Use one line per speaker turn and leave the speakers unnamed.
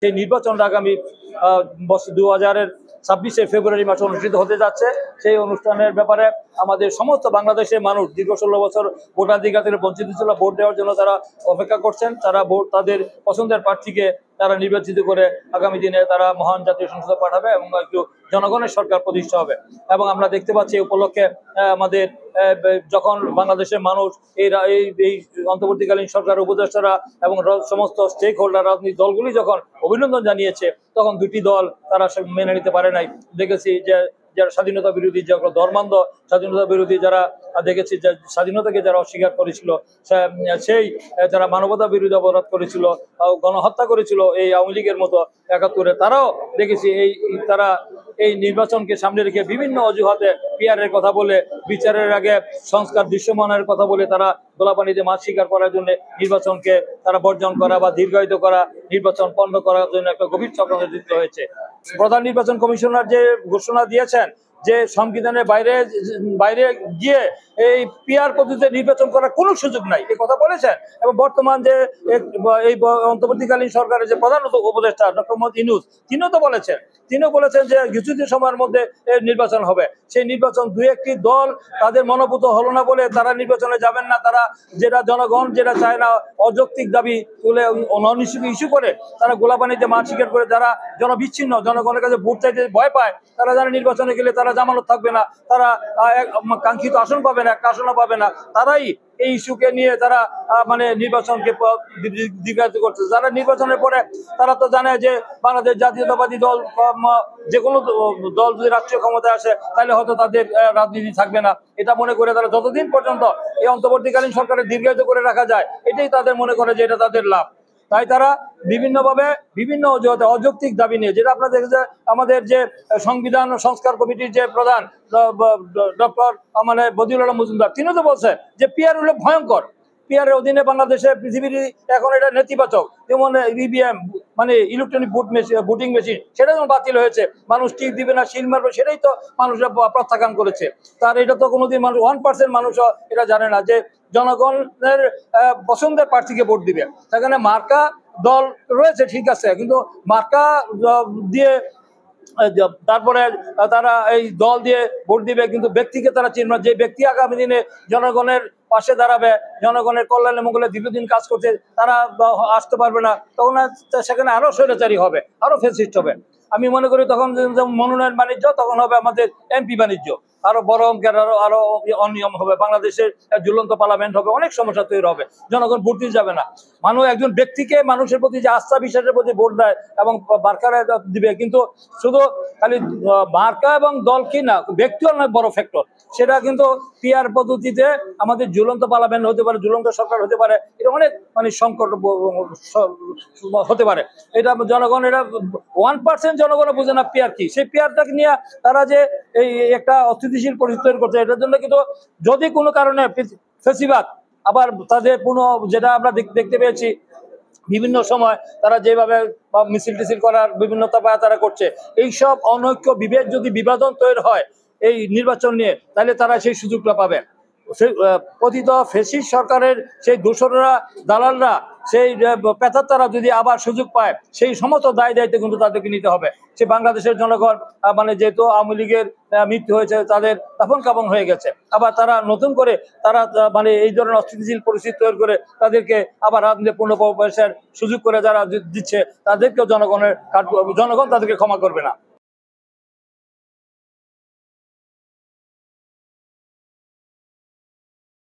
সেই নির্বাচনটা আগামী 2026 ফেব্রুয়ারি মাসে অনুষ্ঠিত হতে যাচ্ছে। সেই অনুষ্ঠানের ব্যাপারে আমাদের সমস্ত বাংলাদেশের মানুষ দীর্ঘ 16 বছর ভোটাধিকার থেকে বঞ্চিত ছিল, ভোট দেওয়ার জন্য তারা অপেক্ষা করছেন। তারা ভোট তাদের পছন্দের প্রার্থীকে তারা নির্বাচিত করে আগামী দিনে তারা মহান জাতীয় সংসদে পাঠাবে এবং একটু জনগণের সরকার প্রতিষ্ঠা হবে। এবং আমরা দেখতে পাচ্ছি এই উপলক্ষে আমাদের যখন বাংলাদেশের মানুষ এই অন্তর্বর্তীকালীন সরকার উপদেষ্টারা এবং সমস্ত স্টেক হোল্ডার রাজনৈতিক দলগুলি যখন অভিনন্দন জানিয়েছে, তখন দুটি দল তারা মেনে নিতে পারে নাই। দেখেছি যে যারা স্বাধীনতা বিরোধী, যারা ধর্মান্ধ স্বাধীনতা বিরোধী, যারা দেখেছি যে স্বাধীনতাকে যারা অস্বীকার করেছিল, সেই যারা মানবতা বিরোধী অপরাধ করেছিল, গণহত্যা করেছিল এই আওয়ামী লীগের মতো 71-এ, তারাও দেখেছি তারা এই নির্বাচনকে সামনে রেখে বিভিন্ন অজুহাতে পিয়ারের কথা বলে, বিচারের আগে সংস্কার দৃশ্যমানের কথা বলে তারা গোলাপানিতে মাছ শিকার করার জন্য নির্বাচনকে তারা বর্জন করা বা দীর্ঘায়িত করা, নির্বাচন পণ্ড করার জন্য একটা গভীর চক্রান্ত যুক্ত হয়েছে। প্রধান নির্বাচন কমিশনার যে ঘোষণা দিয়েছেন যে সংবিধানের বাইরে গিয়ে এই পিআর পদ্ধতিতে নির্বাচন করার কোনো সুযোগ নাই, এই কথা বলেছেন। এবং বর্তমান যে এই অন্তর্বর্তীকালীন সরকারের যে প্রধান উপদেষ্টা ডক্টর মোহাম্মদ ইউনূস, তিনিও বলেছেন যে কিছুদিন সময়ের মধ্যে নির্বাচন হবে। সেই নির্বাচন 2-1টি দল তাদের মনোভূত হলো না বলে তারা নির্বাচনে যাবেন না। তারা যেটা জনগণ যেটা চায় না, অযৌক্তিক দাবি তুলে নন ইস্যু করে তারা গোলাপানিতে মাছ শিকার করে, যারা জনবিচ্ছিন্ন, জনগণের কাছে ভোট চাইতে ভয় পায়, তারা যারা নির্বাচনে গেলে তারা জামানত থাকবে না, তারা কাঙ্ক্ষিত আসন পাবে না, একটা আসনও পাবে না, তারাই এই ইস্যুকে নিয়ে তারা মানে নির্বাচনকে দীর্ঘায়িত করছে। যারা নির্বাচনের পরে তারা তো জানে যে বাংলাদেশ জাতীয়তাবাদী দল, যে কোনো দল যদি রাষ্ট্রীয় ক্ষমতায় আসে তাহলে হয়তো তাদের রাজনীতি থাকবে না। এটা মনে করে তারা যতদিন পর্যন্ত এই অন্তর্বর্তীকালীন সরকারের দীর্ঘায়িত করে রাখা যায়, এটাই তাদের মনে করে যে এটা তাদের লাভ। তাই তারা বিভিন্নভাবে বিভিন্ন অজুহাতে অযৌক্তিক দাবি নিয়ে, যেটা আপনারা দেখেছেন আমাদের যে সংবিধান সংস্কার কমিটির যে প্রধান ডক্টর বদিউল আলম মজুমদার, তিনিও তো বলছে যে পিআর হলো ভয়ঙ্কর। পিআরের অধীনে বাংলাদেশে পৃথিবীর এখন এটা নেতিবাচক, যেমন ইভিএম মানে ইলেকট্রনিক ভোটিং মেশিন, সেটা যেমন বাতিল হয়েছে, মানুষ টিক দিবে না, শিল মারবে, সেটাই তো মানুষরা প্রত্যাখ্যান করেছে। তার এটা তো কোনোদিন মানুষ 1% মানুষও এটা জানে না যে জনগণের পছন্দের প্রার্থীকে ভোট দিবে। সেখানে মার্কা দল রয়েছে ঠিক আছে, কিন্তু মার্কা দিয়ে তারপরে তারা এই দল দিয়ে ভোট দিবে, কিন্তু ব্যক্তিকে তারা চিনবে, যে ব্যক্তি আগামী দিনে জনগণের পাশে দাঁড়াবে, জনগণের কল্যাণে মঙ্গলে দীর্ঘদিন কাজ করছে, তারা আসতে পারবে না। তখন সেখানে আরো স্বৈরাচারী হবে, আরো ফ্যাসিস্ট হবে। আমি মনে করি তখন মনোনয়ন বাণিজ্য, তখন হবে আমাদের এমপি বাণিজ্য, আরো বড় অঙ্কের আরো অনিয়ম হবে, বাংলাদেশের ঝুলন্ত পার্লামেন্ট হবে, অনেক সমস্যা তৈরি হবে, জনগণ ভোট দিতে যাবে না। মানুষ একজন ব্যক্তিকে মানুষের প্রতি যে আস্থা বিশ্বাসের প্রতি ভোট দেয় এবং মার্কারা দিবে, কিন্তু শুধু খালি মার্কা এবং দল কি না, ব্যক্তিও অনেক বড় ফ্যাক্টর। সেটা কিন্তু পিআর পদ্ধতিতে আমাদের ঝুলন্ত পার্লামেন্ট হতে পারে, ঝুলন্ত সরকার হতে পারে, এটা অনেক মানে সংকট হতে পারে। এটা জনগণ, এটা 1% জনগণ বুঝে না পিআর কি। সেই পিআরটাকে নিয়ে তারা যে এই একটা অস্থিতিশীল পরিস্থিতি তৈরি করছে, এটার জন্য কিন্তু যদি কোনো কারণে ফেসিবাদ আবার তাদের যেটা আমরা দেখতে পেয়েছি বিভিন্ন সময় তারা যেভাবে মিছিল টিছিল করার বিভিন্ন তারা করছে, এইসব অনৈক্য বিভেদ যদি বিভাজন তৈরি হয় এই নির্বাচন নিয়ে, তাহলে তারা সেই সুযোগটা পাবে। পতিত ফ্যাসিস্ট সরকারের সেই দোসররা, দালালরা, সেই পেতাত্তারা যদি আবার সুযোগ পায়, সেই সমস্ত দায়িত্ব কিন্তু তাদেরকে নিতে হবে। সে বাংলাদেশের জনগণ মানে যেহেতু আওয়ামী লীগের মৃত্যু হয়েছে, তাদের দাফন কাফন হয়ে গেছে, আবার তারা নতুন করে তারা মানে এই ধরনের অস্থিতিশীল পরিস্থিতি তৈরি করে তাদেরকে আবার রাজনীতি পুনঃপ্রবেশের সুযোগ করে যারা দিচ্ছে, তাদেরকেও জনগণ তাদেরকে ক্ষমা করবে না।